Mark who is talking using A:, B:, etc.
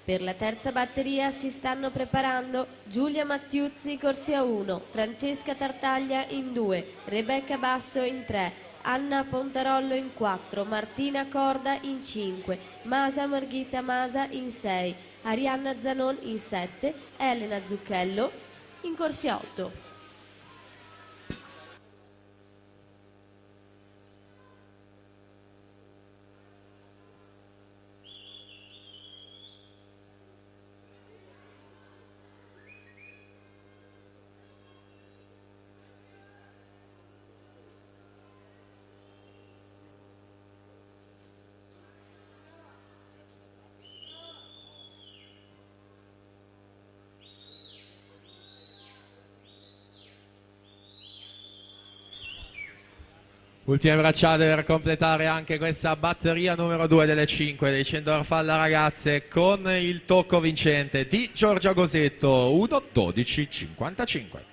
A: Per la terza batteria si stanno preparando Giulia Mattiuzzi corsia 1, Francesca Tartaglia in 2, Rebecca Basso in 3, Anna Pontarollo in 4, Martina Corda in 5, Masa Marghita Masa in 6, Arianna Zanon in 7, Elena Zucchello in corsia 8.
B: Ultime bracciate per completare anche questa batteria numero 2 delle 5 dei 100 farfalla ragazze con il tocco vincente di Giorgia Gosetto 1:12:55.